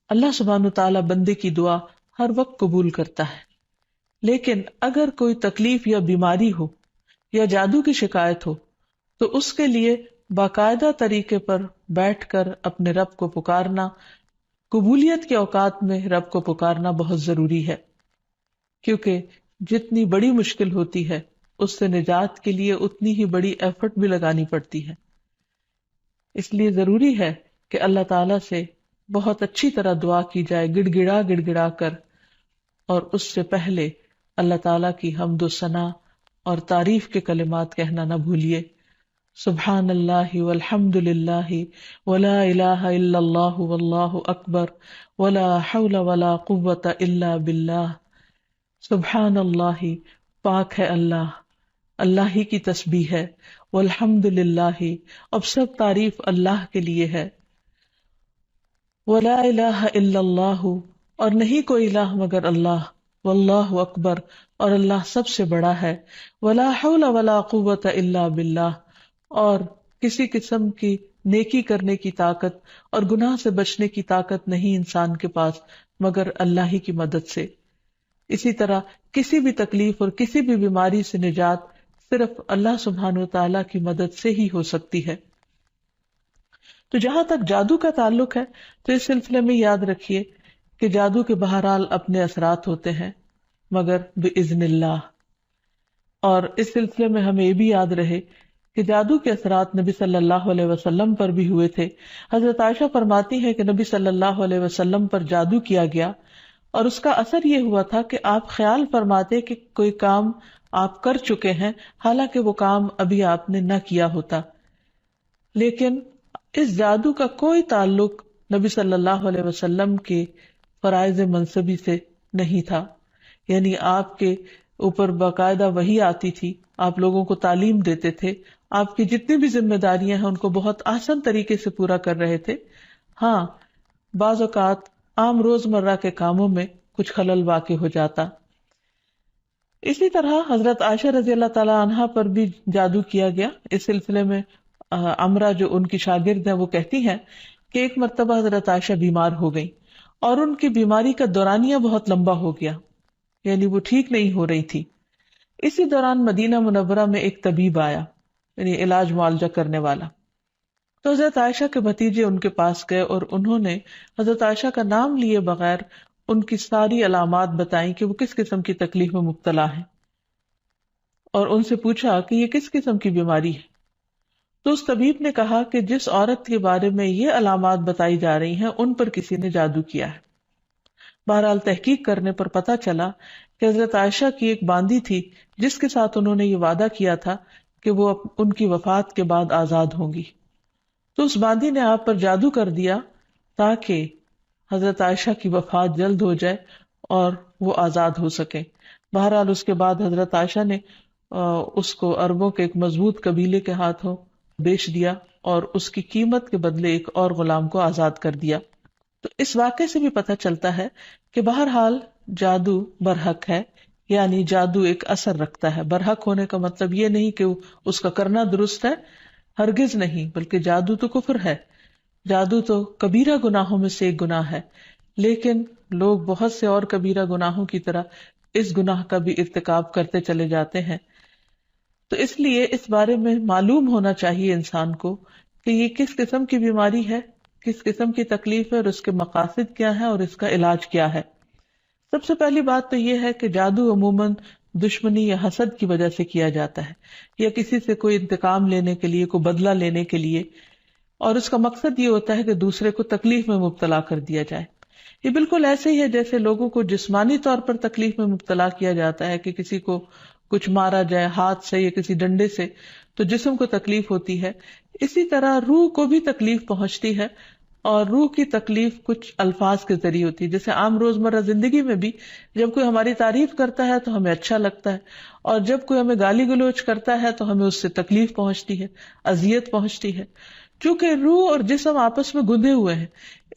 اللہ سبحانہ تعالیٰ بندے کی دعا ہر وقت قبول کرتا ہے، لیکن اگر کوئی تکلیف یا بیماری ہو یا جادو کی شکایت ہو تو اس کے لیے باقاعدہ طریقے پر بیٹھ کر اپنے رب کو پکارنا، قبولیت کے اوقات میں رب کو پکارنا بہت ضروری ہے، کیونکہ جتنی بڑی مشکل ہوتی ہے اس سے نجات کے لیے اتنی ہی بڑی ایفرٹ بھی لگانی پڑتی ہے۔ اس لیے ضروری ہے کہ اللہ تعالیٰ سے بہت اچھی طرح دعا کی جائے، گڑ گڑا کر، اور اس سے پہلے اللہ تعالیٰ کی حمد و ثنا اور تعریف کے کلمات کہنا نہ بھولیے۔ سبحان اللہ والحمد للہ ولا الہ الا اللہ واللہ اکبر ولا حول ولا قوة الا باللہ۔ سبحان اللہ، پاک ہے اللہ، اللہ ہی کی تسبیح ہے، والحمد للہ، اب سب تعریف اللہ کے لیے ہے، ولا الہ الا اللہ، اور نہیں کوئی الہ مگر اللہ، واللہ اکبر، اور اللہ سب سے بڑا ہے، ولا حول ولا قوة الا باللہ، اور کسی قسم کی نیکی کرنے کی طاقت اور گناہ سے بچنے کی طاقت نہیں انسان کے پاس مگر اللہ ہی کی مدد سے۔ اسی طرح کسی بھی تکلیف اور کسی بھی بیماری سے نجات صرف اللہ سبحانہ وتعالی کی مدد سے ہی ہو سکتی ہے۔ تو جہاں تک جادو کا تعلق ہے تو اس سلسلے میں یاد رکھیے کہ جادو کے بہرحال اپنے اثرات ہوتے ہیں مگر بإذن اللہ، اور اس سلسلے میں ہمیں یہ بھی یاد رہے کہ جادو کے اثرات نبی صلی اللہ علیہ وسلم پر بھی ہوئے تھے۔ حضرت عائشہ فرماتی ہے کہ نبی صلی اللہ علیہ وسلم پر جادو کیا گیا اور اس کا اثر یہ ہوا تھا کہ آپ خیال فرماتے کہ کوئی کام آپ کر چکے ہیں حالانکہ وہ کام ابھی آپ نے نہ کیا ہوتا، لیکن اس جادو کا کوئی تعلق نبی صلی اللہ علیہ وسلم کے فرائض منصبی سے نہیں تھا، یعنی آپ کے اوپر باقاعدہ وحی آتی تھی، آپ لوگوں کو تعلیم دیتے تھے، آپ کی جتنی بھی ذمہ داریاں ہیں ان کو بہت آسان طریقے سے پورا کر رہے تھے۔ ہاں، بعض اوقات عام روزمرہ کے کاموں میں کچھ خلل واقع ہو جاتا۔ اسی طرح حضرت عائشہ رضی اللہ تعالی عنہا پر بھی جادو کیا گیا۔ اس سلسلے میں عمرہ جو ان کی شاگرد ہیں وہ کہتی ہیں کہ ایک مرتبہ حضرت عائشہ بیمار ہو گئی اور ان کی بیماری کا دورانیہ بہت لمبا ہو گیا، یعنی وہ ٹھیک نہیں ہو رہی تھی۔ اسی دوران مدینہ منورہ میں ایک طبیب آیا، یعنی علاج معالجہ کرنے والا، تو حضرت عائشہ کے بھتیجے ان کے پاس گئے اور انہوں نے حضرت عائشہ کا نام لیے بغیر ان کی ساری علامات بتائیں کہ وہ کس قسم کی تکلیف میں مبتلا ہیں، اور ان سے پوچھا کہ یہ کس قسم کی بیماری ہے۔ تو اس طبیب نے کہا کہ جس عورت کے بارے میں یہ علامات بتائی جا رہی ہیں ان پر کسی نے جادو کیا ہے۔ بہرحال تحقیق کرنے پر پتہ چلا کہ حضرت عائشہ کی ایک باندی تھی جس کے ساتھ انہوں نے یہ وعدہ کیا تھا کہ وہ ان کی وفات کے بعد آزاد ہوں گی، تو اس باندی نے آپ پر جادو کر دیا تاکہ حضرت عائشہ کی وفات جلد ہو جائے اور وہ آزاد ہو سکیں۔ بہرحال اس کے بعد حضرت عائشہ نے اس کو عربوں کے ایک مضبوط قبیلے کے ہاتھوں بیچ دیا اور اس کی قیمت کے بدلے ایک اور غلام کو آزاد کر دیا۔ تو اس واقعے سے بھی پتہ چلتا ہے کہ بہرحال جادو برحق ہے، یعنی جادو ایک اثر رکھتا ہے۔ برحق ہونے کا مطلب یہ نہیں کہ اس کا کرنا درست ہے، ہرگز نہیں، بلکہ جادو تو کفر ہے، جادو تو کبیرہ گناہوں میں سے ایک گناہ ہے، لیکن لوگ بہت سے اور کبیرہ گناہوں کی طرح اس گناہ کا بھی ارتکاب کرتے چلے جاتے ہیں۔ تو اس لیے اس بارے میں معلوم ہونا چاہیے انسان کو کہ یہ کس قسم کی بیماری ہے، کس قسم کی تکلیف ہے، اور اس کے مقاصد کیا ہیں اور اس کا علاج کیا ہے۔ سب سے پہلی بات تو یہ ہے کہ جادو عموماً دشمنی یا حسد کی وجہ سے کیا جاتا ہے، یا کسی سے کوئی انتقام لینے کے لیے، کوئی بدلہ لینے کے لیے، اور اس کا مقصد یہ ہوتا ہے کہ دوسرے کو تکلیف میں مبتلا کر دیا جائے۔ یہ بالکل ایسے ہی ہے جیسے لوگوں کو جسمانی طور پر تکلیف میں مبتلا کیا جاتا ہے کہ کسی کو کچھ مارا جائے ہاتھ سے یا کسی ڈنڈے سے تو جسم کو تکلیف ہوتی ہے، اسی طرح روح کو بھی تکلیف پہنچتی ہے، اور روح کی تکلیف کچھ الفاظ کے ذریعے ہوتی ہے۔ جیسے عام روزمرہ زندگی میں بھی جب کوئی ہماری تعریف کرتا ہے تو ہمیں اچھا لگتا ہے، اور جب کوئی ہمیں گالی گلوچ کرتا ہے تو ہمیں اس سے تکلیف پہنچتی ہے، اذیت پہنچتی ہے، چونکہ روح اور جسم آپس میں گندے ہوئے ہیں۔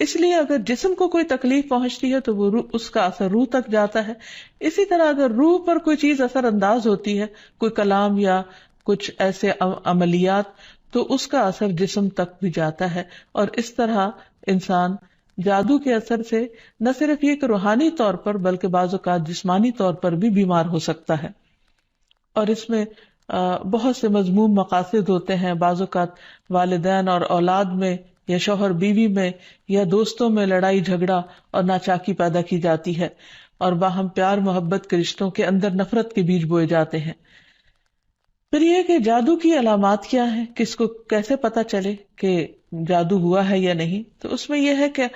اس لیے اگر جسم کو کوئی تکلیف پہنچتی ہے تو وہ اس کا اثر روح تک جاتا ہے۔ اسی طرح اگر روح پر کوئی چیز اثر انداز ہوتی ہے، کوئی کلام یا کچھ ایسے عملیات، تو اس کا اثر جسم تک بھی جاتا ہے، اور اس طرح انسان جادو کے اثر سے نہ صرف یہ کہ روحانی طور پر بلکہ بعض اوقات جسمانی طور پر بھی بیمار ہو سکتا ہے، اور اس میں بہت سے مذموم مقاصد ہوتے ہیں. بعض اوقات والدین اور اولاد میں یا شوہر بیوی میں یا دوستوں میں لڑائی جھگڑا اور ناچاکی پیدا کی جاتی ہے، اور باہم پیار محبت کے رشتوں کے اندر نفرت کے بیج بوئے جاتے ہیں. پھر یہ کہ جادو کی علامات کیا ہیں، کس کو کیسے پتا چلے کہ جادو ہوا ہے یا نہیں. تو اس میں یہ ہے کہ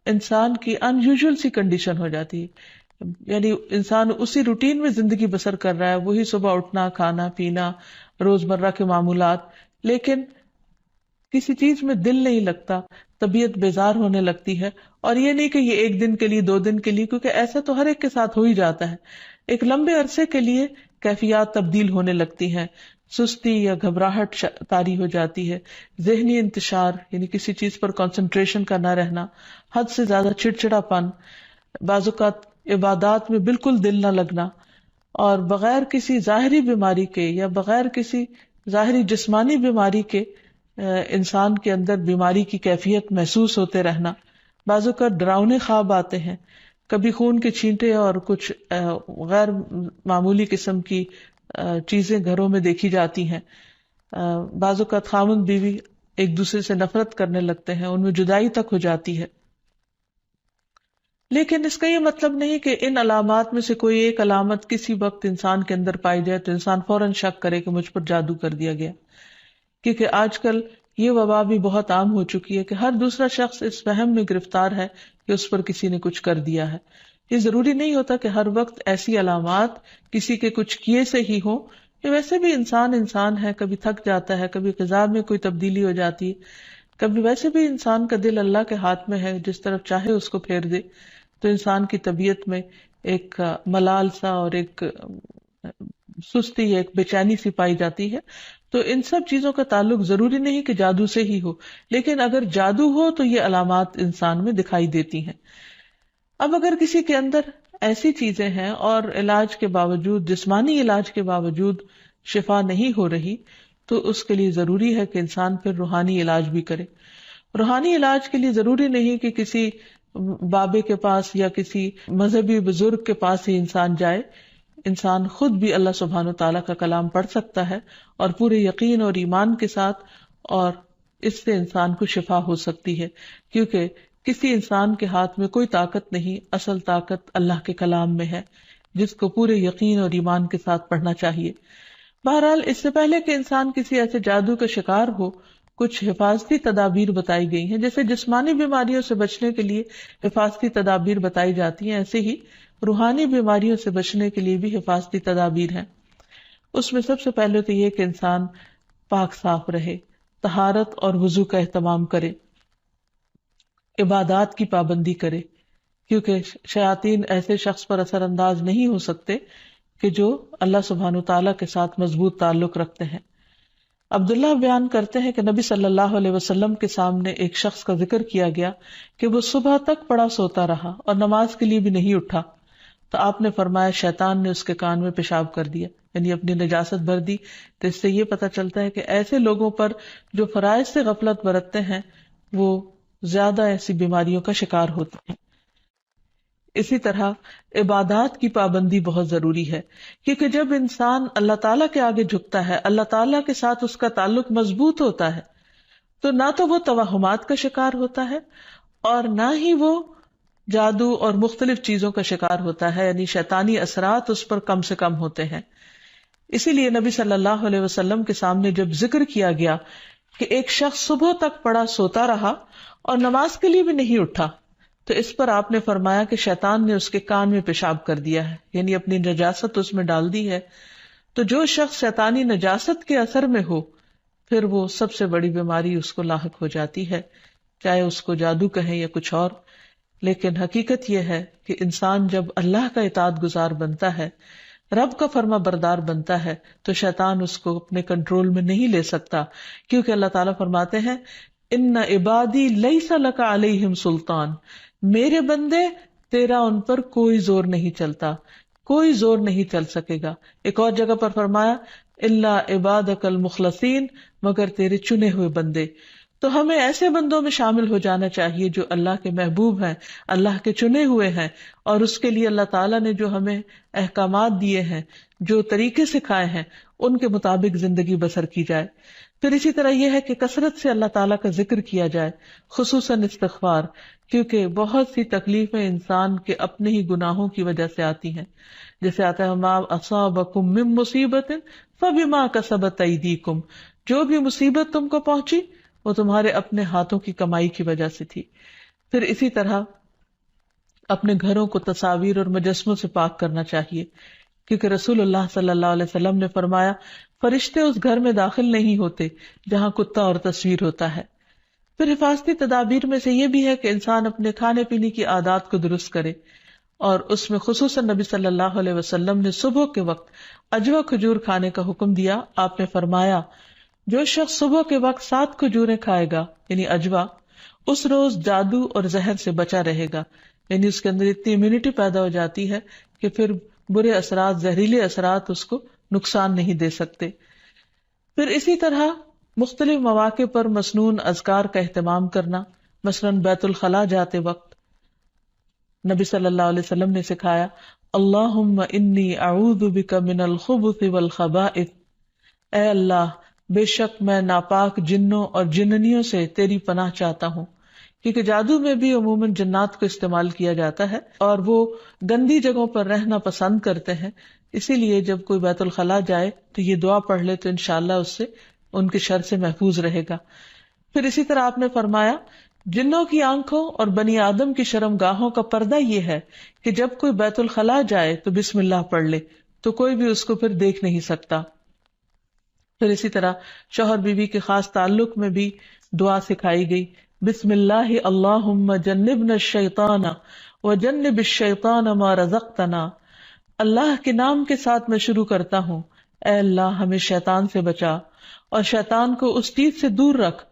انسان کی ان یوزول سی کنڈیشن ہو جاتی ہے، یعنی انسان اسی روٹین میں زندگی بسر کر رہا ہے، وہی صبح اٹھنا، کھانا پینا، روزمرہ کے معمولات، لیکن کسی چیز میں دل نہیں لگتا، طبیعت بیزار ہونے لگتی ہے. اور یہ نہیں کہ یہ ایک دن کے لیے، 2 دن کے لیے، کیونکہ ایسا تو ہر ایک کے ساتھ ہو ہی جاتا ہے. ایک لمبے عرصے کے لیے کیفیات تبدیل ہونے لگتی ہیں، سستی یا گھبراہٹ طاری ہو جاتی ہے، ذہنی انتشار یعنی کسی چیز پر کنسنٹریشن کا نہ رہنا، حد سے زیادہ چڑچڑا پن، بعض اوقات عبادات میں بالکل دل نہ لگنا، اور بغیر کسی ظاہری بیماری کے یا بغیر کسی ظاہری جسمانی بیماری کے انسان کے اندر بیماری کی کیفیت محسوس ہوتے رہنا. بعض اوقات ڈراؤنے خواب آتے ہیں، کبھی خون کے چھینٹے اور کچھ غیر معمولی قسم کی چیزیں گھروں میں دیکھی جاتی ہیں. بعض اوقات خاوند بیوی ایک دوسرے سے نفرت کرنے لگتے ہیں، ان میں جدائی تک ہو جاتی ہے. لیکن اس کا یہ مطلب نہیں کہ ان علامات میں سے کوئی ایک علامت کسی وقت انسان کے اندر پائی جائے تو انسان فوراً شک کرے کہ مجھ پر جادو کر دیا گیا. کیونکہ آج کل یہ وبا بھی بہت عام ہو چکی ہے کہ ہر دوسرا شخص اس وہم میں گرفتار ہے کہ اس پر کسی نے کچھ کر دیا ہے. یہ ضروری نہیں ہوتا کہ ہر وقت ایسی علامات کسی کے کچھ کیے سے ہی ہوں. یہ ویسے بھی انسان ہے، کبھی تھک جاتا ہے، کبھی غذا میں کوئی تبدیلی ہو جاتی ہے، کبھی ویسے بھی انسان کا دل اللہ کے ہاتھ میں ہے، جس طرف چاہے اس کو پھیر دے. تو انسان کی طبیعت میں ایک ملال سا اور ایک سستی، ایک بے چینی سی پائی جاتی ہے. تو ان سب چیزوں کا تعلق ضروری نہیں کہ جادو سے ہی ہو، لیکن اگر جادو ہو تو یہ علامات انسان میں دکھائی دیتی ہیں. اب اگر کسی کے اندر ایسی چیزیں ہیں اور علاج کے باوجود، جسمانی علاج کے باوجود شفا نہیں ہو رہی، تو اس کے لیے ضروری ہے کہ انسان پھر روحانی علاج بھی کرے. روحانی علاج کے لیے ضروری نہیں کہ کسی بابے کے پاس یا کسی مذہبی بزرگ کے پاس ہی انسان جائے. انسان خود بھی اللہ سبحانہ و تعالیٰ کا کلام پڑھ سکتا ہے اور پورے یقین اور ایمان کے ساتھ، اور اس سے انسان کو شفا ہو سکتی ہے. کیونکہ کسی انسان کے ہاتھ میں کوئی طاقت نہیں، اصل طاقت اللہ کے کلام میں ہے، جس کو پورے یقین اور ایمان کے ساتھ پڑھنا چاہیے. بہرحال اس سے پہلے کہ انسان کسی ایسے جادو کا شکار ہو، کچھ حفاظتی تدابیر بتائی گئی ہیں. جیسے جسمانی بیماریوں سے بچنے کے لیے حفاظتی تدابیر بتائی جاتی ہیں، ایسے ہی روحانی بیماریوں سے بچنے کے لیے بھی حفاظتی تدابیر ہیں. اس میں سب سے پہلے تو یہ کہ انسان پاک صاف رہے، طہارت اور وضو کا اہتمام کرے، عبادات کی پابندی کرے، کیونکہ شیاطین ایسے شخص پر اثر انداز نہیں ہو سکتے کہ جو اللہ سبحانہ تعالیٰ کے ساتھ مضبوط تعلق رکھتے ہیں. عبداللہ بیان کرتے ہیں کہ نبی صلی اللہ علیہ وسلم کے سامنے ایک شخص کا ذکر کیا گیا کہ وہ صبح تک پڑا سوتا رہا اور نماز کے لیے بھی نہیں اٹھا. تو آپ نے فرمایا شیطان نے اس کے کان میں پیشاب کر دیا، یعنی اپنی نجاست بھر دی. تو اس سے یہ پتہ چلتا ہے کہ ایسے لوگوں پر جو فرائض سے غفلت برتتے ہیں وہ زیادہ ایسی بیماریوں کا شکار ہوتے ہیں. اسی طرح عبادات کی پابندی بہت ضروری ہے، کیونکہ جب انسان اللہ تعالیٰ کے آگے جھکتا ہے، اللہ تعالیٰ کے ساتھ اس کا تعلق مضبوط ہوتا ہے، تو نہ تو وہ توہمات کا شکار ہوتا ہے اور نہ ہی وہ جادو اور مختلف چیزوں کا شکار ہوتا ہے، یعنی شیطانی اثرات اس پر کم سے کم ہوتے ہیں. اسی لیے نبی صلی اللہ علیہ وسلم کے سامنے جب ذکر کیا گیا کہ ایک شخص صبح تک پڑا سوتا رہا اور نماز کے لیے بھی نہیں اٹھا، تو اس پر آپ نے فرمایا کہ شیطان نے اس کے کان میں پیشاب کر دیا ہے، یعنی اپنی نجاست اس میں ڈال دی ہے. تو جو شخص شیطانی نجاست کے اثر میں ہو، پھر وہ سب سے بڑی بیماری اس کو لاحق ہو جاتی ہے، چاہے اس کو جادو کہیں یا کچھ اور. لیکن حقیقت یہ ہے کہ انسان جب اللہ کا اطاعت گزار بنتا ہے، رب کا فرما بردار بنتا ہے، تو شیطان اس کو اپنے کنٹرول میں نہیں لے سکتا، کیونکہ اللہ تعالیٰ فرماتے ہیں ان عبادی لیس لک علیہم سلطان، میرے بندے تیرا ان پر کوئی زور نہیں چلتا، کوئی زور نہیں چل سکے گا. ایک اور جگہ پر فرمایا الا عبادک المخلصین، مگر تیرے چنے ہوئے بندے. تو ہمیں ایسے بندوں میں شامل ہو جانا چاہیے جو اللہ کے محبوب ہیں، اللہ کے چنے ہوئے ہیں، اور اس کے لیے اللہ تعالیٰ نے جو ہمیں احکامات دیے ہیں، جو طریقے سکھائے ہیں، ان کے مطابق زندگی بسر کی جائے۔ پھر اسی طرح یہ ہے کہ کثرت سے اللہ تعالیٰ کا ذکر کیا جائے، خصوصاً استغفار، کیونکہ بہت سی تکلیفیں انسان کے اپنے ہی گناہوں کی وجہ سے آتی ہیں۔ جیسے آتا ہے ما اصابکم من مصیبت فبما کسبت ایدیکم، جو بھی مصیبت تم کو پہنچی وہ تمہارے اپنے ہاتھوں کی کمائی کی وجہ سے تھی۔ پھر اسی طرح اپنے گھروں کو تصاویر اور مجسموں سے پاک کرنا چاہیے، کیونکہ رسول اللہ صلی اللہ علیہ وسلم نے فرمایا فرشتے اس گھر میں داخل نہیں ہوتے جہاں کتا اور تصویر ہوتا ہے۔ پھر حفاظتی تدابیر میں سے یہ بھی ہے کہ انسان اپنے کھانے پینے کی عادات کو درست کرے، اور اس میں خصوصاً نبی صلی اللہ علیہ وسلم نے صبح کے وقت اجوا کھجور کھانے کا حکم دیا۔ آپ نے فرمایا جو شخص صبح کے وقت 7 کھجوریں کھائے گا یعنی اجوا، اس روز جادو اور زہر سے بچا رہے گا، یعنی اس کے اندر اتنی امیونٹی پیدا ہو جاتی ہے کہ پھر برے اثرات، زہریلے اثرات اس کو نقصان نہیں دے سکتے۔ پھر اسی طرح مختلف مواقع پر مسنون اذکار کا اہتمام کرنا، مثلاً بیت الخلاء جاتے وقت نبی صلی اللہ علیہ وسلم نے سکھایا اللہم انی اعوذ بک من الخبث والخبائث، اے اللہ بے شک میں ناپاک جنوں اور جننیوں سے تیری پناہ چاہتا ہوں، کیونکہ جادو میں بھی عموماً جنات کو استعمال کیا جاتا ہے اور وہ گندی جگہوں پر رہنا پسند کرتے ہیں، اسی لیے جب کوئی بیت الخلاء جائے تو یہ دعا پڑھ لے تو انشاءاللہ اس سے ان کے شر سے محفوظ رہے گا۔ پھر اسی طرح آپ نے فرمایا جنوں کی آنکھوں اور بنی آدم کی شرم گاہوں کا پردہ یہ ہے کہ جب کوئی بیت الخلاء جائے تو بسم اللہ پڑھ لے تو کوئی بھی اس کو پھر دیکھ نہیں سکتا۔ پھر اسی طرح شوہر بیوی کے خاص تعلق میں بھی دعا سکھائی گئی، بسم اللہ اللہم جنبنا الشیطان وجنب الشیطان ما رزقتنا، اللہ کے نام کے ساتھ میں شروع کرتا ہوں، اے اللہ ہمیں شیطان سے بچا اور شیطان کو اس چیز سے دور رکھ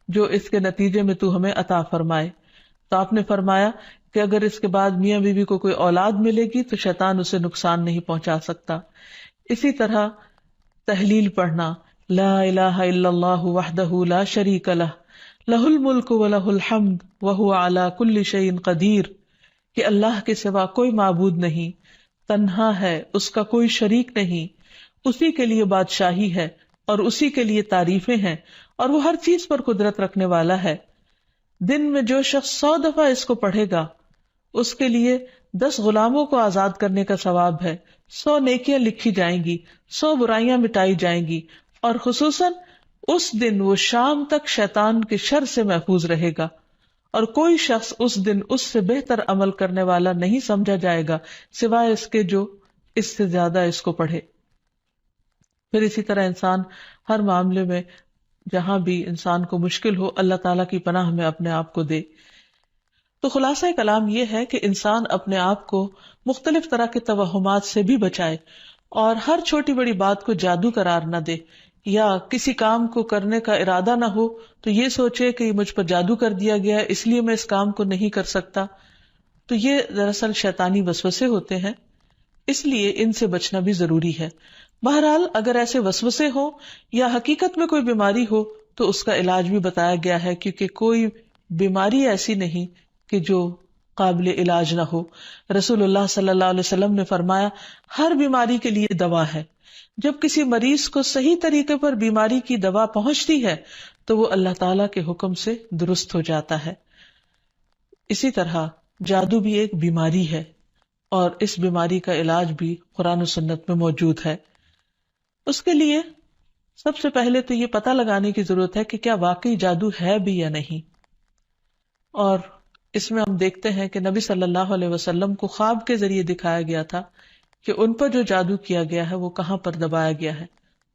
جو اس کے نتیجے میں تو ہمیں عطا فرمائے۔ تو آپ نے فرمایا کہ اگر اس کے بعد میاں بیوی کو کوئی اولاد ملے گی تو شیطان اسے نقصان نہیں پہنچا سکتا۔ اسی طرح تحلیل پڑھنا، لا الہ الا اللہ وحدہ لا شریک لہ لہ الملک ولہ الحمد وہو علی کل شیء قدیر، کہ اللہ کے سوا کوئی معبود نہیں، تنہا ہے، اس کا کوئی شریک نہیں، اسی کے لیے بادشاہی ہے اور اسی کے لیے تعریفیں ہیں اور وہ ہر چیز پر قدرت رکھنے والا ہے۔ دن میں جو شخص 100 دفعہ اس کو پڑھے گا اس کے لیے 10 غلاموں کو آزاد کرنے کا ثواب ہے، 100 نیکیاں لکھی جائیں گی، 100 برائیاں مٹائی جائیں گی، اور خصوصاً اس دن وہ شام تک شیطان کے شر سے محفوظ رہے گا، اور کوئی شخص اس دن اس سے بہتر عمل کرنے والا نہیں سمجھا جائے گا سوائے اس کے جو اس سے زیادہ اس کو پڑھے۔ پھر اسی طرح انسان ہر معاملے میں جہاں بھی انسان کو مشکل ہو اللہ تعالیٰ کی پناہ میں اپنے آپ کو دے۔ تو خلاصہ کلام یہ ہے کہ انسان اپنے آپ کو مختلف طرح کے توہمات سے بھی بچائے اور ہر چھوٹی بڑی بات کو جادو قرار نہ دے، یا کسی کام کو کرنے کا ارادہ نہ ہو تو یہ سوچے کہ مجھ پر جادو کر دیا گیا ہے اس لیے میں اس کام کو نہیں کر سکتا، تو یہ دراصل شیطانی وسوسے ہوتے ہیں، اس لیے ان سے بچنا بھی ضروری ہے۔ بہرحال اگر ایسے وسوسے ہوں یا حقیقت میں کوئی بیماری ہو تو اس کا علاج بھی بتایا گیا ہے، کیونکہ کوئی بیماری ایسی نہیں کہ جو قابل علاج نہ ہو۔ رسول اللہ صلی اللہ علیہ وسلم نے فرمایا ہر بیماری کے لیے دوا ہے، جب کسی مریض کو صحیح طریقے پر بیماری کی دوا پہنچتی ہے تو وہ اللہ تعالیٰ کے حکم سے درست ہو جاتا ہے۔ اسی طرح جادو بھی ایک بیماری ہے اور اس بیماری کا علاج بھی قرآن و سنت میں موجود ہے۔ اس کے لیے سب سے پہلے تو یہ پتہ لگانے کی ضرورت ہے کہ کیا واقعی جادو ہے بھی یا نہیں، اور اس میں ہم دیکھتے ہیں کہ نبی صلی اللہ علیہ وسلم کو خواب کے ذریعے دکھایا گیا تھا کہ ان پر جو جادو کیا گیا ہے وہ کہاں پر دبایا گیا ہے،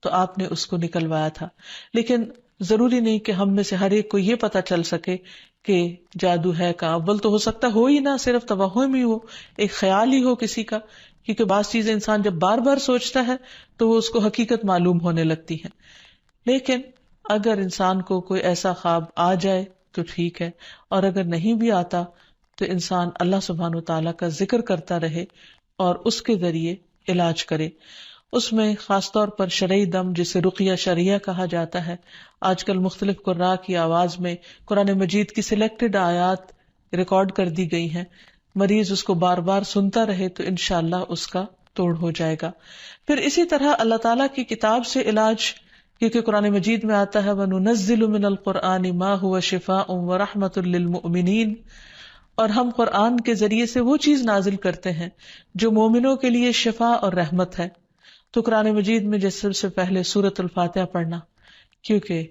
تو آپ نے اس کو نکلوایا تھا۔ لیکن ضروری نہیں کہ ہم میں سے ہر ایک کو یہ پتا چل سکے کہ جادو ہے کہاں، اول تو ہو سکتا ہو ہی نہ، صرف توہم ہی ہو، ایک خیال ہی ہو کسی کا، کیونکہ بعض چیزیں انسان جب بار بار سوچتا ہے تو وہ اس کو حقیقت معلوم ہونے لگتی ہے۔ لیکن اگر انسان کو کوئی ایسا خواب آ جائے تو ٹھیک ہے، اور اگر نہیں بھی آتا تو انسان اللہ سبحانہ وتعالیٰ کا ذکر کرتا رہے اور اس کے ذریعے علاج کرے۔ اس میں خاص طور پر شرعی دم جسے رقیہ شرعیہ کہا جاتا ہے، آج کل مختلف قراء کی آواز میں قرآن مجید کی سلیکٹڈ آیات ریکارڈ کر دی گئی ہیں، مریض اس کو بار بار سنتا رہے تو انشاءاللہ اس کا توڑ ہو جائے گا۔ پھر اسی طرح اللہ تعالیٰ کی کتاب سے علاج، کیونکہ قرآن مجید میں آتا ہے وَنُنَزِّلُ مِنَ الْقُرْآنِ مَا هُوَ شِفَاءٌ وَرَحْمَةٌ لِّلْمُؤْمِنِينَ، اور ہم قرآن کے ذریعے سے وہ چیز نازل کرتے ہیں جو مومنوں کے لیے شفا اور رحمت ہے۔ تو قرآن مجید میں جیسے سب سے پہلے سورۃ الفاتحہ پڑھنا، کیونکہ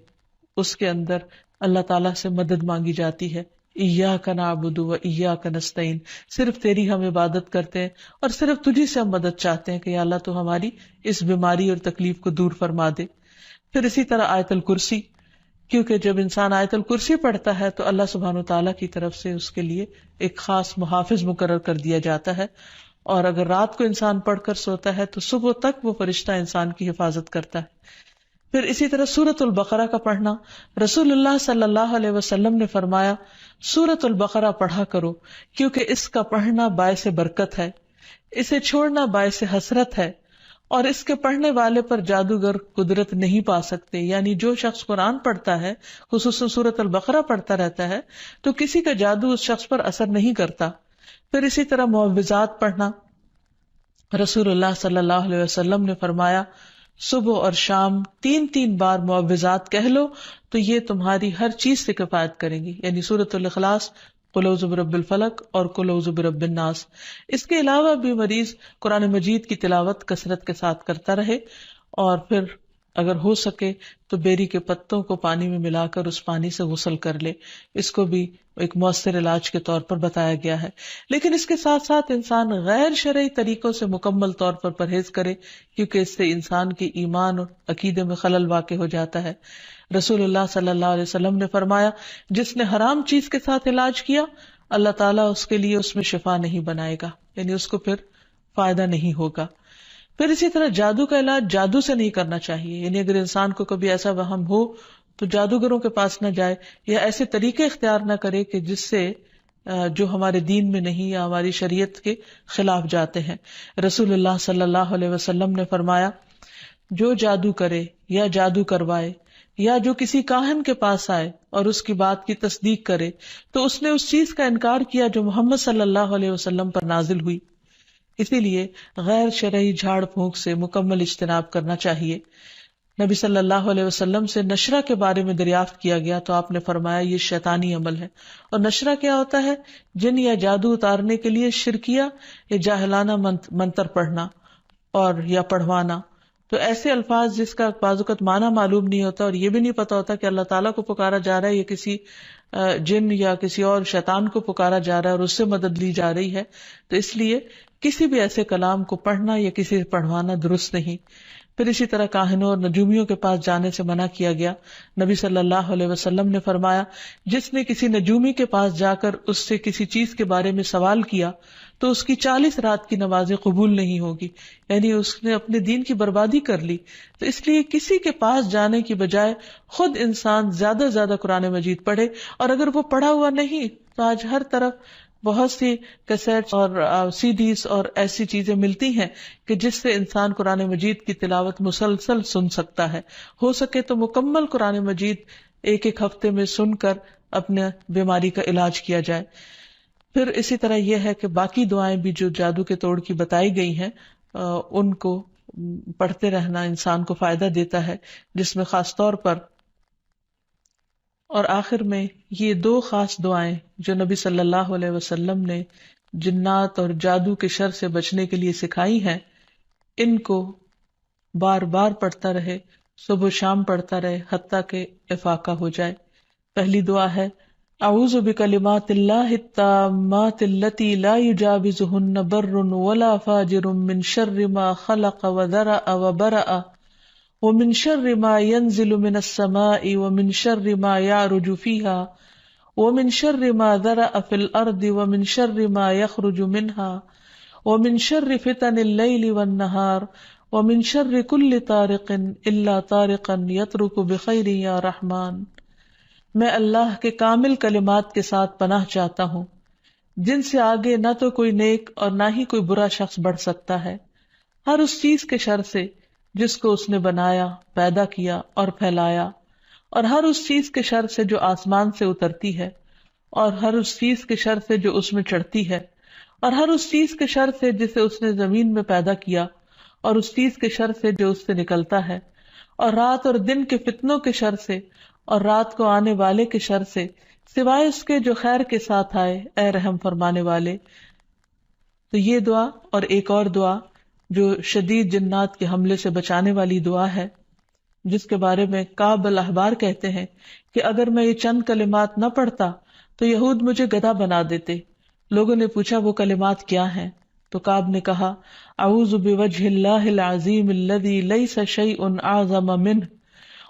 اس کے اندر اللہ تعالیٰ سے مدد مانگی جاتی ہے، ایاک نعبد و ایاک نستعین، صرف تیری ہم عبادت کرتے ہیں اور صرف تجھی سے ہم مدد چاہتے ہیں کہ یا اللہ تو ہماری اس بیماری اور تکلیف کو دور فرما دے۔ پھر اسی طرح آیت الکرسی، کیونکہ جب انسان آیت الکرسی پڑھتا ہے تو اللہ سبحانہ وتعالیٰ کی طرف سے اس کے لیے ایک خاص محافظ مقرر کر دیا جاتا ہے، اور اگر رات کو انسان پڑھ کر سوتا ہے تو صبح تک وہ فرشتہ انسان کی حفاظت کرتا ہے۔ پھر اسی طرح سورۃ البقرہ کا پڑھنا، رسول اللہ صلی اللہ علیہ وسلم نے فرمایا سورۃ البقرہ پڑھا کرو، کیونکہ اس کا پڑھنا باعث برکت ہے، اسے چھوڑنا باعث حسرت ہے، اور اس کے پڑھنے والے پر جادوگر قدرت نہیں پا سکتے۔ یعنی جو شخص قرآن پڑھتا ہے، خصوصاً سورۃ البقرہ پڑھتا رہتا ہے، تو کسی کا جادو اس شخص پر اثر نہیں کرتا۔ پھر اسی طرح معوذات پڑھنا، رسول اللہ صلی اللہ علیہ وسلم نے فرمایا صبح اور شام 3 بار معوذات کہہ لو تو یہ تمہاری ہر چیز سے کفایت کریں گی، یعنی سورۃ الاخلاص، قل اعوذ برب الفلق اور قل اعوذ برب الناس۔ اس کے علاوہ بھی مریض قرآن مجید کی تلاوت کثرت کے ساتھ کرتا رہے، اور پھر اگر ہو سکے تو بیری کے پتوں کو پانی میں ملا کر اس پانی سے غسل کر لے، اس کو بھی ایک مؤثر علاج کے طور پر بتایا گیا ہے۔ لیکن اس کے ساتھ ساتھ انسان غیر شرعی طریقوں سے مکمل طور پر پرہیز کرے، کیونکہ اس سے انسان کے ایمان اور عقیدے میں خلل واقع ہو جاتا ہے۔ رسول اللہ صلی اللہ علیہ وسلم نے فرمایا جس نے حرام چیز کے ساتھ علاج کیا، اللہ تعالیٰ اس کے لیے اس میں شفا نہیں بنائے گا، یعنی اس کو پھر فائدہ نہیں ہوگا۔ پھر اسی طرح جادو کا علاج جادو سے نہیں کرنا چاہیے، یعنی اگر انسان کو کبھی ایسا وہم ہو تو جادوگروں کے پاس نہ جائے، یا ایسے طریقے اختیار نہ کرے کہ جس سے جو ہمارے دین میں نہیں یا ہماری شریعت کے خلاف جاتے ہیں۔ رسول اللہ صلی اللہ علیہ وسلم نے فرمایا جو جادو کرے یا جادو کروائے یا جو کسی کاہن کے پاس آئے اور اس کی بات کی تصدیق کرے تو اس نے اس چیز کا انکار کیا جو محمد صلی اللہ علیہ وسلم پر نازل ہوئی۔ اسی لیے غیر شرعی جھاڑ پھونک سے مکمل اجتناب کرنا چاہیے۔ نبی صلی اللہ علیہ وسلم سے نشرہ کے بارے میں دریافت کیا گیا تو آپ نے فرمایا یہ شیطانی عمل ہے۔ اور نشرہ کیا ہوتا ہے؟ جن یا جادو اتارنے کے لیے شرکیہ یا جاہلانہ منتر پڑھنا اور یا پڑھوانا۔ تو ایسے الفاظ جس کا بعض اوقات معنی معلوم نہیں ہوتا اور یہ بھی نہیں پتا ہوتا کہ اللہ تعالیٰ کو پکارا جا رہا ہے یا کسی جن یا کسی اور شیطان کو پکارا جا رہا ہے اور اس سے مدد لی جا رہی ہے، تو اس لیے کسی بھی ایسے کلام کو پڑھنا یا کسی سے پڑھوانا درست نہیں۔ پھر اسی طرح کاہنوں اور نجومیوں کے پاس جانے سے منع کیا گیا۔ نبی صلی اللہ علیہ وسلم نے فرمایا جس نے کسی نجومی کے پاس جا کر اس سے کسی چیز کے بارے میں سوال کیا تو اس کی 40 رات کی نمازیں قبول نہیں ہوگی، یعنی اس نے اپنے دین کی بربادی کر لی۔ تو اس لیے کسی کے پاس جانے کی بجائے خود انسان زیادہ سے زیادہ قرآن مجید پڑھے، اور اگر وہ پڑھا ہوا نہیں تو آج ہر طرف بہت سی کیسٹس اور سی ڈیز اور ایسی چیزیں ملتی ہیں کہ جس سے انسان قرآن مجید کی تلاوت مسلسل سن سکتا ہے۔ ہو سکے تو مکمل قرآن مجید ایک ہفتے میں سن کر اپنے بیماری کا علاج کیا جائے۔ پھر اسی طرح یہ ہے کہ باقی دعائیں بھی جو جادو کے توڑ کی بتائی گئی ہیں ان کو پڑھتے رہنا انسان کو فائدہ دیتا ہے، جس میں خاص طور پر اور آخر میں یہ 2 خاص دعائیں جو نبی صلی اللہ علیہ وسلم نے جنات اور جادو کے شر سے بچنے کے لیے سکھائی ہیں، ان کو بار بار پڑھتا رہے، صبح و شام پڑھتا رہے حتیٰ کہ افاقہ ہو جائے۔ پہلی دعا ہے اعوذ بکلمات اللہ التامات التی لا یجاوزہن بر ولا فاجر من شر ما خلق وذرأ وبرأ ومن شر ما ينزل من السماء ومن شر ما يعرج فيها ومن شر ما ذرأ في الأرض ومن شر ما يخرج منها ومن شر فتن الليل والنهار ومن شر كل طارق إلا طارقا يطرق بخير يا رحمن۔ میں اللہ کے کامل کلمات کے ساتھ پناہ چاہتا ہوں جن سے آگے نہ تو کوئی نیک اور نہ ہی کوئی برا شخص بڑھ سکتا ہے، ہر اس چیز کے شر سے جس کو اس نے بنایا، پیدا کیا اور پھیلایا، اور ہر اس چیز کے شر سے جو آسمان سے اترتی ہے، اور ہر اس چیز کے شر سے جو اس میں چڑھتی ہے، اور ہر اس چیز کے شر سے جسے اس نے زمین میں پیدا کیا، اور اس چیز کے شر سے جو اس سے نکلتا ہے، اور رات اور دن کے فتنوں کے شر سے، اور رات کو آنے والے کے شر سے، سوائے اس کے جو خیر کے ساتھ آئے، اے رحم فرمانے والے۔ تو یہ دعا اور ایک اور دعا جو شدید جنات کے حملے سے بچانے والی دعا ہے، جس کے بارے میں کعب الاحبار کہتے ہیں کہ اگر میں یہ چند کلمات نہ پڑھتا تو یہود مجھے گدھا بنا دیتے۔ لوگوں نے پوچھا وہ کلمات کیا ہیں؟ تو کعب نے کہا اعوذ بوجہ اللہ العظیم الذی لیس شیء اعظم منہ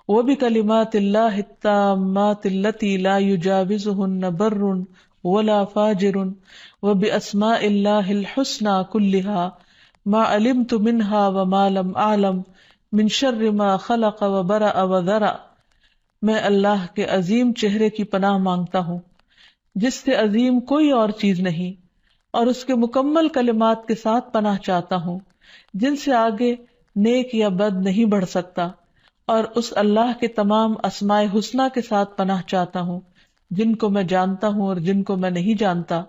وبکلمات اللہ التامات التی لا یجاوزہن بر ولا فاجر وباسماء اللہ الحسنى كلها ما علمت منها وما لم اعلم من شر ما خلق وبرأ وذرأ۔ میں اللہ کے عظیم چہرے کی پناہ مانگتا ہوں جس سے عظیم کوئی اور چیز نہیں، اور اس کے مکمل کلمات کے ساتھ پناہ چاہتا ہوں جن سے آگے نیک یا بد نہیں بڑھ سکتا، اور اس اللہ کے تمام اسماء حسنہ کے ساتھ پناہ چاہتا ہوں جن کو میں جانتا ہوں اور جن کو میں نہیں جانتا،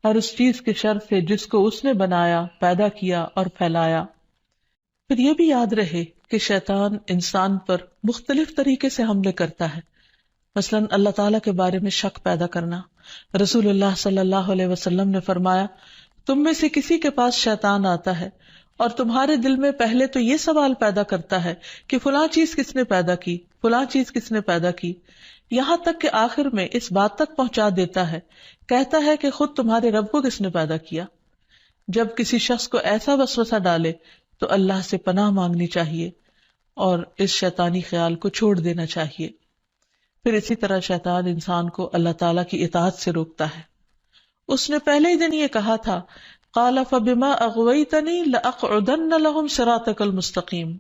ہر اس چیز کے شر سے جس کو اس نے بنایا، پیدا کیا اور پھیلایا۔ پھر یہ بھی یاد رہے کہ شیطان انسان پر مختلف طریقے سے حملے کرتا ہے، مثلا اللہ تعالیٰ کے بارے میں شک پیدا کرنا۔ رسول اللہ صلی اللہ علیہ وسلم نے فرمایا تم میں سے کسی کے پاس شیطان آتا ہے اور تمہارے دل میں پہلے تو یہ سوال پیدا کرتا ہے کہ فلاں چیز کس نے پیدا کی، فلاں چیز کس نے پیدا کی، یہاں تک کہ آخر میں اس بات تک پہنچا دیتا ہے، کہتا ہے کہ خود تمہارے رب کو کس نے پیدا کیا۔ جب کسی شخص کو ایسا وسوسہ ڈالے تو اللہ سے پناہ مانگنی چاہیے اور اس شیطانی خیال کو چھوڑ دینا چاہیے۔ پھر اسی طرح شیطان انسان کو اللہ تعالیٰ کی اطاعت سے روکتا ہے۔ اس نے پہلے ہی دن یہ کہا تھا قال فبما اغویتنی لاقعدن لهم صراطک المستقیم،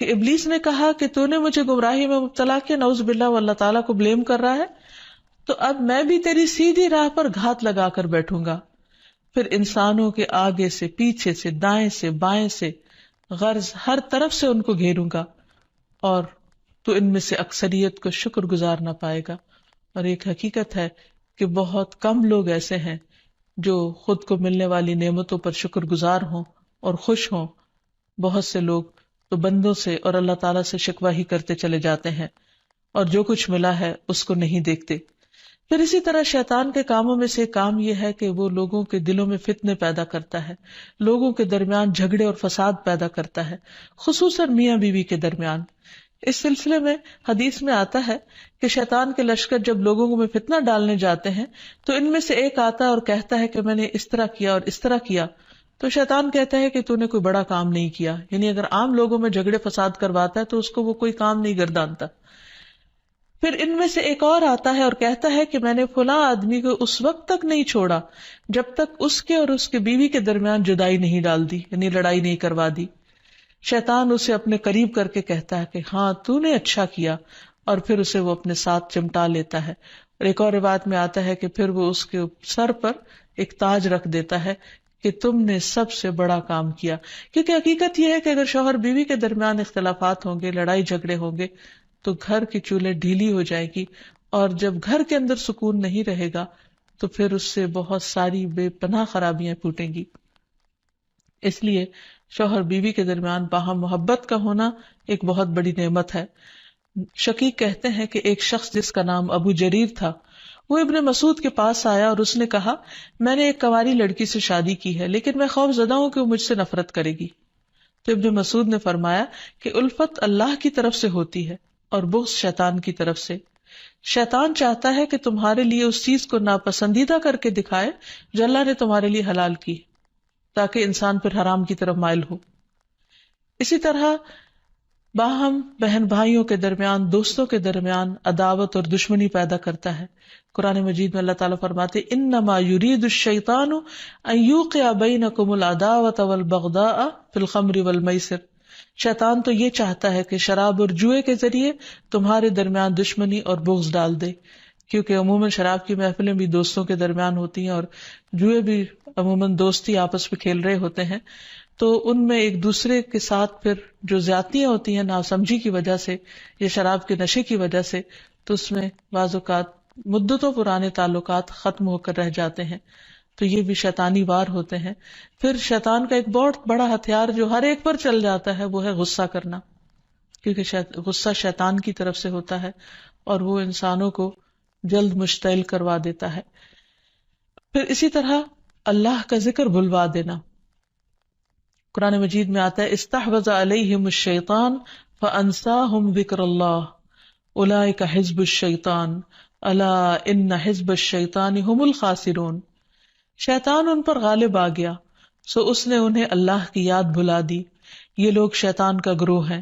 کہ ابلیس نے کہا کہ تو نے مجھے گمراہی میں مبتلا کیا، نعوذ باللہ، وہ اللہ تعالیٰ کو بلیم کر رہا ہے، تو اب میں بھی تیری سیدھی راہ پر گھات لگا کر بیٹھوں گا۔ پھر انسانوں کے آگے سے، پیچھے سے، دائیں سے، بائیں سے، غرض ہر طرف سے ان کو گھیروں گا، اور تو ان میں سے اکثریت کو شکر گزار نہ پائے گا۔ اور ایک حقیقت ہے کہ بہت کم لوگ ایسے ہیں جو خود کو ملنے والی نعمتوں پر شکر گزار ہوں اور خوش ہوں۔ بہت سے لوگ تو بندوں سے اور اللہ تعالیٰ سے شکوہ ہی کرتے چلے جاتے ہیں اور جو کچھ ملا ہے اس کو نہیں دیکھتے۔ پھر اسی طرح شیطان کے کاموں میں سے کام یہ ہے کہ وہ لوگوں کے دلوں میں فتنے پیدا کرتا ہے، لوگوں کے درمیان جھگڑے اور فساد پیدا کرتا ہے، خصوصاً میاں بیوی کے درمیان۔ اس سلسلے میں حدیث میں آتا ہے کہ شیطان کے لشکر جب لوگوں میں فتنہ ڈالنے جاتے ہیں تو ان میں سے ایک آتا ہے اور کہتا ہے کہ میں نے اس طرح کیا اور اس طرح کیا، تو شیطان کہتا ہے کہ تو نے کوئی بڑا کام نہیں کیا، یعنی اگر عام لوگوں میں جھگڑے فساد کرواتا ہے تو اس کو وہ کوئی کام نہیں گردانتا۔ پھر ان میں سے ایک اور آتا ہے اور کہتا ہے کہ میں نے فلاں آدمی کو اس وقت تک نہیں چھوڑا جب تک اس کے اور اس کے بیوی کے درمیان جدائی نہیں ڈال دی، یعنی لڑائی نہیں کروا دی۔ شیطان اسے اپنے قریب کر کے کہتا ہے کہ ہاں تو نے اچھا کیا، اور پھر اسے وہ اپنے ساتھ چمٹا لیتا ہے۔ اور ایک اور روایت میں آتا ہے کہ پھر وہ اس کے سر پر ایک تاج رکھ دیتا ہے کہ تم نے سب سے بڑا کام کیا، کیونکہ حقیقت یہ ہے کہ اگر شوہر بیوی کے درمیان اختلافات ہوں گے، لڑائی جھگڑے ہوں گے، تو گھر کی چولہے ڈھیلی ہو جائے گی، اور جب گھر کے اندر سکون نہیں رہے گا تو پھر اس سے بہت ساری بے پناہ خرابیاں پھوٹیں گی۔ اس لیے شوہر بیوی کے درمیان باہم محبت کا ہونا ایک بہت بڑی نعمت ہے۔ شقیق کہتے ہیں کہ ایک شخص جس کا نام ابو جریر تھا، وہ ابن مسعود کے پاس آیا اور اس نے کہا میں نے ایک کنواری لڑکی سے شادی کی ہے، لیکن میں خوف زدہ ہوں کہ وہ مجھ سے نفرت کرے گی۔ تو ابن مسعود نے فرمایا کہ الفت اللہ کی طرف سے ہوتی ہے اور بغض شیطان کی طرف سے۔ شیطان چاہتا ہے کہ تمہارے لیے اس چیز کو ناپسندیدہ کر کے دکھائے جو اللہ نے تمہارے لیے حلال کی، تاکہ انسان پھر حرام کی طرف مائل ہو۔ اسی طرح باہم بہن بھائیوں کے درمیان، دوستوں کے درمیان عداوت اور دشمنی پیدا کرتا ہے۔ قرآن مجید میں اللہ تعالیٰ فرماتے انما یرید الشیطان ان یوقع بینکم العداوۃ والبغضاء فی الخمر والمیسر، شیطان تو یہ چاہتا ہے کہ شراب اور جوئے کے ذریعے تمہارے درمیان دشمنی اور بغض ڈال دے، کیونکہ عموماً شراب کی محفلیں بھی دوستوں کے درمیان ہوتی ہیں اور جوئے بھی عموماً دوستی آپس میں کھیل رہے ہوتے ہیں۔ تو ان میں ایک دوسرے کے ساتھ پھر جو زیادتیاں ہوتی ہیں ناسمجھی کی وجہ سے یا شراب کے نشے کی وجہ سے، تو اس میں بعض اوقات مدتوں پرانے تعلقات ختم ہو کر رہ جاتے ہیں. تو یہ بھی شیطانی وار ہوتے ہیں. پھر شیطان کا ایک بہت بڑا ہتھیار جو ہر ایک پر چل جاتا ہے وہ ہے غصہ کرنا، کیونکہ غصہ شیطان کی طرف سے ہوتا ہے اور وہ انسانوں کو جلد مشتعل کروا دیتا ہے. پھر اسی طرح اللہ کا ذکر بھلوا دینا. قرآن مجید میں آتا ہے استحوذ علیہم الشیطان فانساہم ذکر اللہ اولئک حزب الشیطان الا ان حزب الشیطان هم الخاسرون. شیطان ان پر غالب آ گیا سو اس نے انہیں اللہ کی یاد بھلا دی، یہ لوگ شیطان کا گروہ ہیں،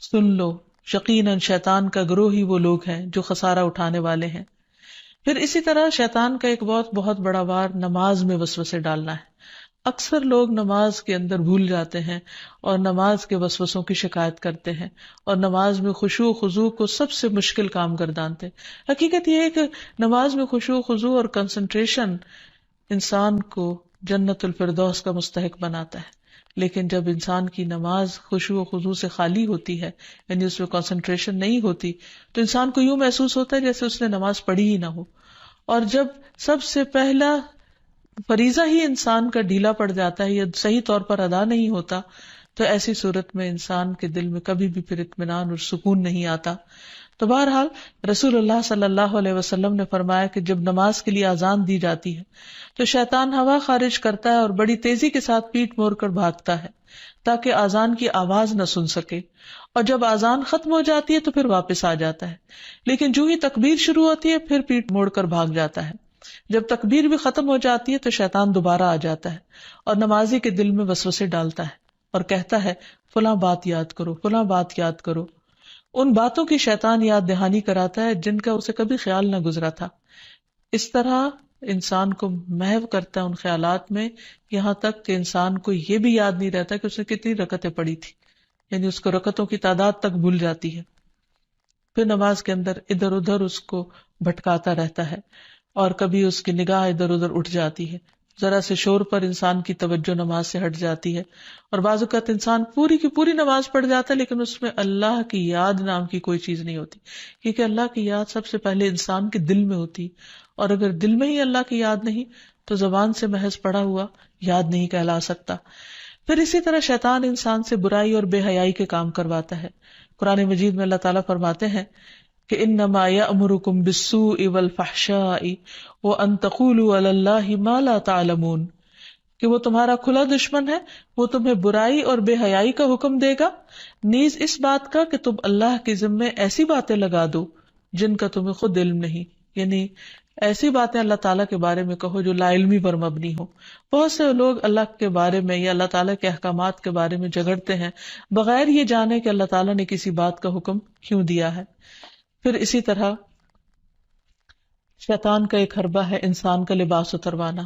سن لو یقیناً شیطان کا گروہ ہی وہ لوگ ہیں جو خسارہ اٹھانے والے ہیں. پھر اسی طرح شیطان کا ایک بہت بڑا وار نماز میں وسوسے ڈالنا ہے. اکثر لوگ نماز کے اندر بھول جاتے ہیں اور نماز کے وسوسوں کی شکایت کرتے ہیں اور نماز میں خشوع و خضوع کو سب سے مشکل کام گردانتے ہیں. حقیقت یہ ہے کہ نماز میں خشوع و خضوع اور کنسنٹریشن انسان کو جنت الفردوس کا مستحق بناتا ہے، لیکن جب انسان کی نماز خشوع و خضوع سے خالی ہوتی ہے، یعنی اس میں کنسنٹریشن نہیں ہوتی، تو انسان کو یوں محسوس ہوتا ہے جیسے اس نے نماز پڑھی ہی نہ ہو. اور جب سب سے پہلا فریضہ ہی انسان کا ڈھیلا پڑ جاتا ہے یا صحیح طور پر ادا نہیں ہوتا، تو ایسی صورت میں انسان کے دل میں کبھی بھی پھر اطمینان اور سکون نہیں آتا. تو بہرحال رسول اللہ صلی اللہ علیہ وسلم نے فرمایا کہ جب نماز کے لیے اذان دی جاتی ہے تو شیطان ہوا خارج کرتا ہے اور بڑی تیزی کے ساتھ پیٹ موڑ کر بھاگتا ہے تاکہ اذان کی آواز نہ سن سکے، اور جب اذان ختم ہو جاتی ہے تو پھر واپس آ جاتا ہے، لیکن جو ہی تکبیر شروع ہوتی ہے پھر پیٹ موڑ کر بھاگ جاتا ہے. جب تکبیر بھی ختم ہو جاتی ہے تو شیطان دوبارہ آ جاتا ہے اور نمازی کے دل میں وسوسے ڈالتا ہے اور کہتا ہے فلاں بات یاد کرو، فلاں بات یاد کرو. ان باتوں کی شیطان یاد دہانی کراتا ہے جن کا اسے کبھی خیال نہ گزرا تھا. اس طرح انسان کو محو کرتا ہے ان خیالات میں، یہاں تک کہ انسان کو یہ بھی یاد نہیں رہتا کہ اس نے کتنی رکعتیں پڑھی تھی، یعنی اس کو رکعتوں کی تعداد تک بھول جاتی ہے. پھر نماز کے اندر ادھر ادھر اس کو بھٹکاتا رہتا ہے اور کبھی اس کی نگاہ ادھر ادھر اٹھ جاتی ہے، ذرا سے شور پر انسان کی توجہ نماز سے ہٹ جاتی ہے، اور بعض اوقات انسان پوری کی پوری نماز پڑھ جاتا ہے لیکن اس میں اللہ کی یاد نام کی کوئی چیز نہیں ہوتی، کیونکہ اللہ کی یاد سب سے پہلے انسان کے دل میں ہوتی، اور اگر دل میں ہی اللہ کی یاد نہیں تو زبان سے محض پڑھا ہوا یاد نہیں کہلا سکتا. پھر اسی طرح شیطان انسان سے برائی اور بے حیائی کے کام کرواتا ہے. قرآن مجید میں اللہ تعالیٰ فرماتے ہیں کہ انما یأمرکم بالسوء والفحشاء وان تقولوا علی اللہ ما لا تعلمون، کہ وہ تمہارا کھلا دشمن ہے، وہ تمہیں برائی اور بے حیائی کا حکم دے گا، نیز اس بات کا کہ تم اللہ کے ذمے ایسی باتیں لگا دو جن کا تمہیں خود علم نہیں، یعنی ایسی باتیں اللہ تعالیٰ کے بارے میں کہو جو لا علمی پر مبنی ہو. بہت سے لوگ اللہ کے بارے میں یا اللہ تعالیٰ کے احکامات کے بارے میں جھگڑتے ہیں بغیر یہ جانے کہ اللہ تعالیٰ نے کسی بات کا حکم کیوں دیا ہے. پھر اسی طرح شیطان کا ایک حربہ ہے انسان کا لباس اتروانا،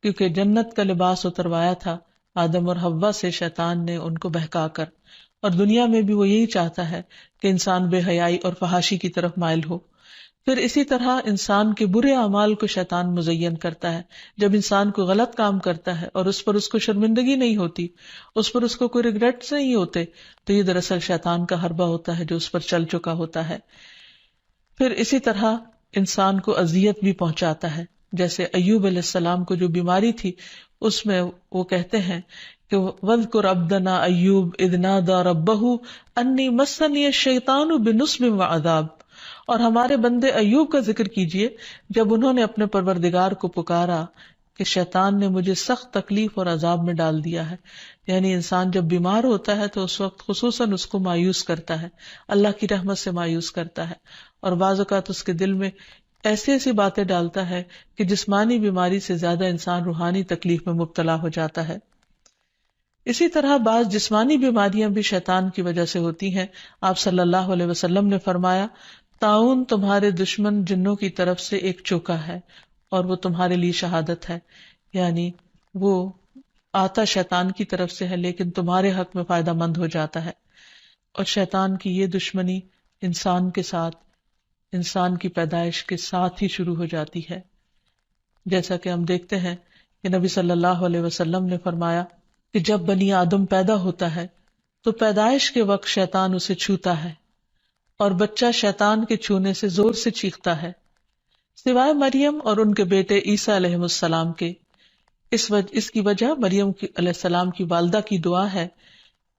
کیونکہ جنت کا لباس اتروایا تھا آدم اور حوا سے شیطان نے ان کو بہکا کر، اور دنیا میں بھی وہ یہی چاہتا ہے کہ انسان بے حیائی اور فحاشی کی طرف مائل ہو. پھر اسی طرح انسان کے برے اعمال کو شیطان مزین کرتا ہے. جب انسان کو غلط کام کرتا ہے اور اس پر اس کو شرمندگی نہیں ہوتی، اس پر اس کو کوئی ریگریٹس نہیں ہوتے، تو یہ دراصل شیطان کا حربہ ہوتا ہے جو اس پر چل چکا ہوتا ہے. پھر اسی طرح انسان کو اذیت بھی پہنچاتا ہے، جیسے ایوب علیہ السلام کو جو بیماری تھی اس میں وہ کہتے ہیں کہ وَاذْكُرْ عَبْدَنَا ایوب اذ نادى رَبَّهُ انی مسنی الشیطان بنصب وعذاب، اور ہمارے بندے ایوب کا ذکر کیجئے جب انہوں نے اپنے پروردگار کو پکارا کہ شیطان نے مجھے سخت تکلیف اور عذاب میں ڈال دیا ہے. یعنی انسان جب بیمار ہوتا ہے تو اس وقت خصوصاً اس کو مایوس کرتا ہے، اللہ کی رحمت سے مایوس کرتا ہے، اور بعض اوقات اس کے دل میں ایسی ایسی باتیں ڈالتا ہے کہ جسمانی بیماری سے زیادہ انسان روحانی تکلیف میں مبتلا ہو جاتا ہے. اسی طرح بعض جسمانی بیماریاں بھی شیطان کی وجہ سے ہوتی ہیں. آپ صلی اللہ علیہ وسلم نے فرمایا طاعون تمہارے دشمن جنوں کی طرف سے ایک چوکا ہے اور وہ تمہارے لیے شہادت ہے، یعنی وہ آتا شیطان کی طرف سے ہے لیکن تمہارے حق میں فائدہ مند ہو جاتا ہے. اور شیطان کی یہ دشمنی انسان کے ساتھ، انسان کی پیدائش کے ساتھ ہی شروع ہو جاتی ہے، جیسا کہ ہم دیکھتے ہیں کہ نبی صلی اللہ علیہ وسلم نے فرمایا کہ جب بنی آدم پیدا ہوتا ہے تو پیدائش کے وقت شیطان اسے چھوتا ہے اور بچہ شیطان کے چھونے سے زور سے چیختا ہے، سوائے مریم اور ان کے بیٹے عیسیٰ علیہ السلام کے۔ اس کی وجہ مریم علیہ السلام کی والدہ کی دعا ہے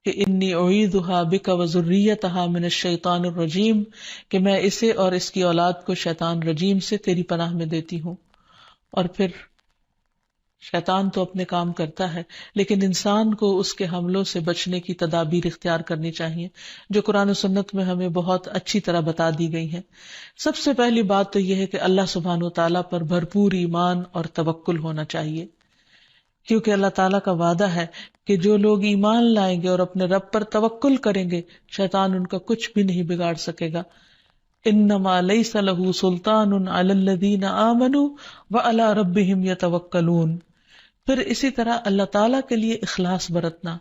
کہ انی اعیذھا بک وذریتھا من الشیطان الرجیم، کہ میں اسے اور اس کی اولاد کو شیطان رجیم سے تیری پناہ میں دیتی ہوں۔ اور پھر شیطان تو اپنے کام کرتا ہے، لیکن انسان کو اس کے حملوں سے بچنے کی تدابیر اختیار کرنی چاہیے، جو قرآن و سنت میں ہمیں بہت اچھی طرح بتا دی گئی ہیں۔ سب سے پہلی بات تو یہ ہے کہ اللہ سبحانہ و تعالیٰ پر بھرپور ایمان اور توکل ہونا چاہیے، کیونکہ اللہ تعالیٰ کا وعدہ ہے کہ جو لوگ ایمان لائیں گے اور اپنے رب پر توکل کریں گے، شیطان ان کا کچھ بھی نہیں بگاڑ سکے گا۔ انما لیس لہ سلطان علی الذین آمنوا وعلی ربہم یتوکلون۔ پھر اسی طرح اللہ تعالیٰ کے لیے اخلاص برتنا،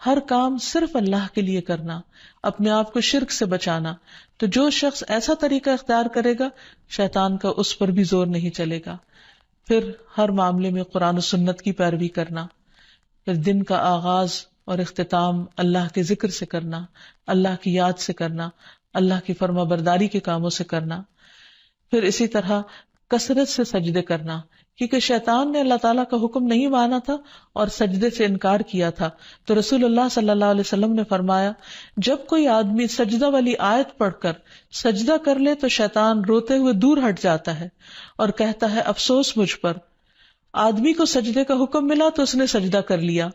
ہر کام صرف اللہ کے لیے کرنا، اپنے آپ کو شرک سے بچانا۔ تو جو شخص ایسا طریقہ اختیار کرے گا، شیطان کا اس پر بھی زور نہیں چلے گا۔ پھر ہر معاملے میں قرآن و سنت کی پیروی کرنا، پھر دن کا آغاز اور اختتام اللہ کے ذکر سے کرنا، اللہ کی یاد سے کرنا، اللہ کی فرما برداری کے کاموں سے کرنا۔ پھر اسی طرح کثرت سے سجدے کرنا، کیونکہ شیطان نے اللہ تعالیٰ کا حکم نہیں مانا تھا اور سجدے سے انکار کیا تھا، تو رسول اللہ صلی اللہ علیہ وسلم نے فرمایا، جب کوئی آدمی سجدہ والی آیت پڑھ کر سجدہ کر لے تو شیطان روتے ہوئے دور ہٹ جاتا ہے اور کہتا ہے افسوس مجھ پر۔ آدمی کو سجدے کا حکم ملا تو اس نے سجدہ کر لیا،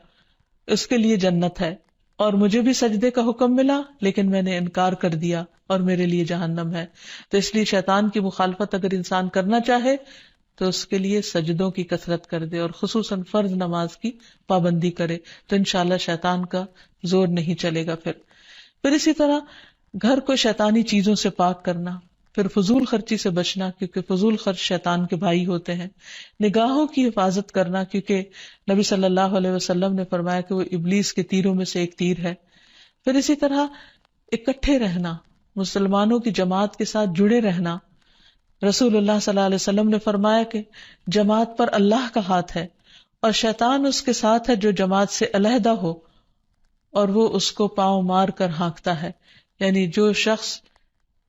اس کے لیے جنت ہے، اور مجھے بھی سجدے کا حکم ملا لیکن میں نے انکار کر دیا اور میرے لیے جہنم ہے۔ تو اس لیے شیطان کی مخالفت اگر انسان کرنا چاہے تو اس کے لیے سجدوں کی کثرت کر دے اور خصوصاً فرض نماز کی پابندی کرے، تو انشاءاللہ شیطان کا زور نہیں چلے گا۔ پھر اسی طرح گھر کو شیطانی چیزوں سے پاک کرنا، پھر فضول خرچی سے بچنا، کیونکہ فضول خرچ شیطان کے بھائی ہوتے ہیں، نگاہوں کی حفاظت کرنا، کیونکہ نبی صلی اللہ علیہ وسلم نے فرمایا کہ وہ ابلیس کے تیروں میں سے ایک تیر ہے۔ پھر اسی طرح اکٹھے رہنا، مسلمانوں کی جماعت کے ساتھ جڑے رہنا۔ رسول اللہ صلی اللہ علیہ وسلم نے فرمایا کہ جماعت پر اللہ کا ہاتھ ہے اور شیطان اس کے ساتھ ہے جو جماعت سے علیحدہ ہو اور وہ اس کو پاؤں مار کر ہانکتا ہے، یعنی جو شخص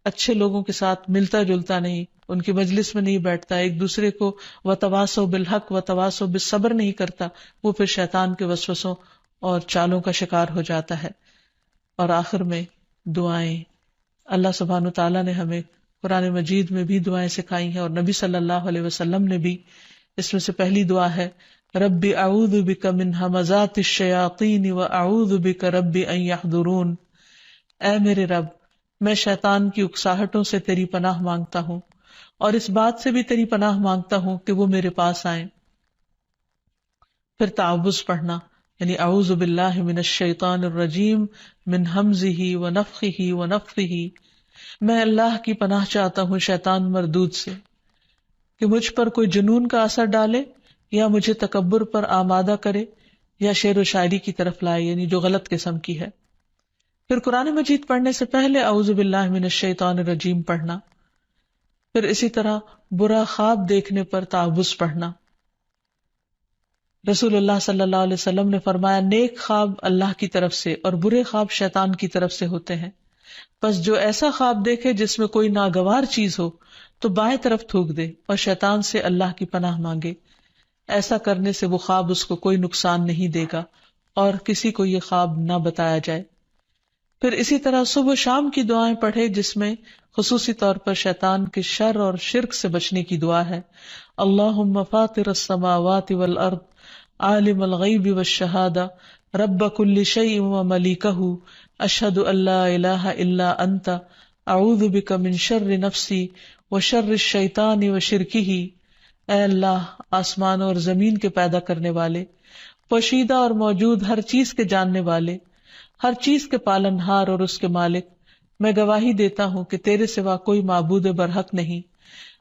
اچھے لوگوں کے ساتھ ملتا جلتا نہیں، ان کی مجلس میں نہیں بیٹھتا، ایک دوسرے کو وتواصوا بالحق وتواصوا بالصبر نہیں کرتا، وہ پھر شیطان کے وسوسوں اور چالوں کا شکار ہو جاتا ہے۔ اور آخر میں دعائیں، اللہ سبحانہ وتعالیٰ نے ہمیں قرآن مجید میں بھی دعائیں سکھائی ہیں اور نبی صلی اللہ علیہ وسلم نے بھی۔ اس میں سے پہلی دعا ہے رب اعوذ بک من ہمزات الشیاطین واعوذ بک رب ان یحضرون، اے میرے رب میں شیطان کی اکساہٹوں سے تیری پناہ مانگتا ہوں اور اس بات سے بھی تیری پناہ مانگتا ہوں کہ وہ میرے پاس آئیں۔ پھر تعوذ پڑھنا، یعنی اعوذ باللہ من الشیطان الرجیم من ہمزہ ونفخہ ونفثہ، میں اللہ کی پناہ چاہتا ہوں شیطان مردود سے کہ مجھ پر کوئی جنون کا اثر ڈالے یا مجھے تکبر پر آمادہ کرے یا شعر و شاعری کی طرف لائے، یعنی جو غلط قسم کی ہے۔ پھر قرآن مجید پڑھنے سے پہلے اعوذ باللہ من الشیطان الرجیم پڑھنا۔ پھر اسی طرح برا خواب دیکھنے پر تعوذ پڑھنا۔ رسول اللہ صلی اللہ علیہ وسلم نے فرمایا نیک خواب اللہ کی طرف سے اور برے خواب شیطان کی طرف سے ہوتے ہیں، پس جو ایسا خواب دیکھے جس میں کوئی ناگوار چیز ہو تو بائیں طرف تھوک دے اور شیطان سے اللہ کی پناہ مانگے، ایسا کرنے سے وہ خواب اس کو کوئی نقصان نہیں دے گا اور کسی کو یہ خواب نہ بتایا جائے۔ پھر اسی طرح صبح و شام کی دعائیں پڑھے، جس میں خصوصی طور پر شیطان کے شر اور شرک سے بچنے کی دعا ہے۔ اللہم فاطر السماوات والارض عالم الغیب والشہادہ رب کل شیء وملیکہ اشہد ان لا الہ الا انت اعوذ بک من شر نفسی وشر الشیطان وشرکہ، اے اللہ آسمان اور زمین کے پیدا کرنے والے، پوشیدہ اور موجود ہر چیز کے جاننے والے، ہر چیز کے پالنہار اور اس کے مالک، میں گواہی دیتا ہوں کہ تیرے سوا کوئی معبود برحق نہیں،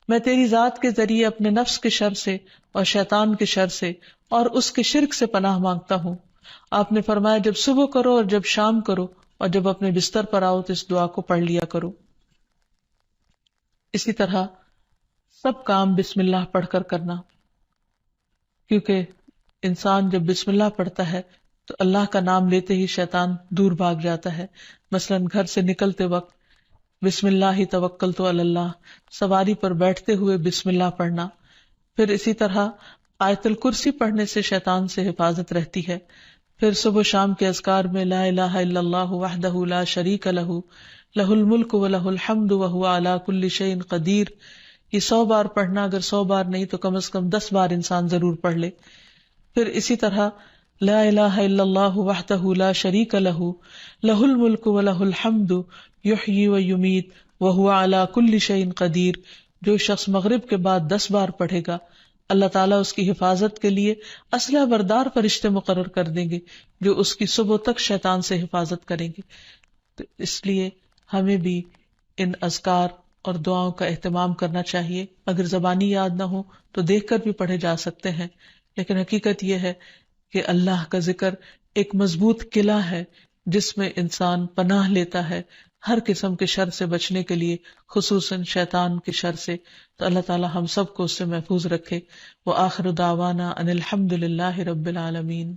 میں تیری ذات کے ذریعے اپنے نفس کے شر سے اور شیطان کے شر سے اور اس کے شرک سے پناہ مانگتا ہوں۔ آپ نے فرمایا جب صبح کرو اور جب شام کرو اور جب اپنے بستر پر آؤ تو اس دعا کو پڑھ لیا کرو۔ اسی طرح سب کام بسم اللہ پڑھ کر کرنا، کیونکہ انسان جب بسم اللہ پڑھتا ہے تو اللہ کا نام لیتے ہی شیطان دور بھاگ جاتا ہے. مثلاً گھر سے نکلتے وقت بسم اللہ توکلت علی اللہ، سواری پر بیٹھتے ہوئے بسم اللہ پڑھنا. پھر اسی طرح آیت الکرسی پڑھنے سے شیطان سے حفاظت رہتی ہے. پھر صبح و شام کے اذکار میں لا الہ الا اللہ وحدہ لا شریک لہ لہ الملک ولہ الحمد وہو علی کل شیء قدیر. یہ 100 بار پڑھنا، اگر 100 بار نہیں تو کم از کم 10 بار انسان ضرور پڑھ لے. پھر اسی طرح لا الہ الا اللہ وحدہ لا شریک لہ لہ الملک ولہ الحمد یحیی و یمیت وہو علی کل شیء قدیر. جو شخص مغرب کے بعد 10 بار پڑھے گا، اللہ تعالیٰ اس کی حفاظت کے لیے اسلحہ بردار فرشتے مقرر کر دیں گے جو اس کی صبح تک شیطان سے حفاظت کریں گے. تو اس لیے ہمیں بھی ان اذکار اور دعاؤں کا اہتمام کرنا چاہیے. اگر زبانی یاد نہ ہو تو دیکھ کر بھی پڑھے جا سکتے ہیں، لیکن حقیقت یہ ہے کہ اللہ کا ذکر ایک مضبوط قلعہ ہے جس میں انسان پناہ لیتا ہے ہر قسم کے شر سے بچنے کے لیے، خصوصاً شیطان کے شر سے. تو اللہ تعالی ہم سب کو اس سے محفوظ رکھے. وآخر دعوانا ان الحمد للہ رب العالمین.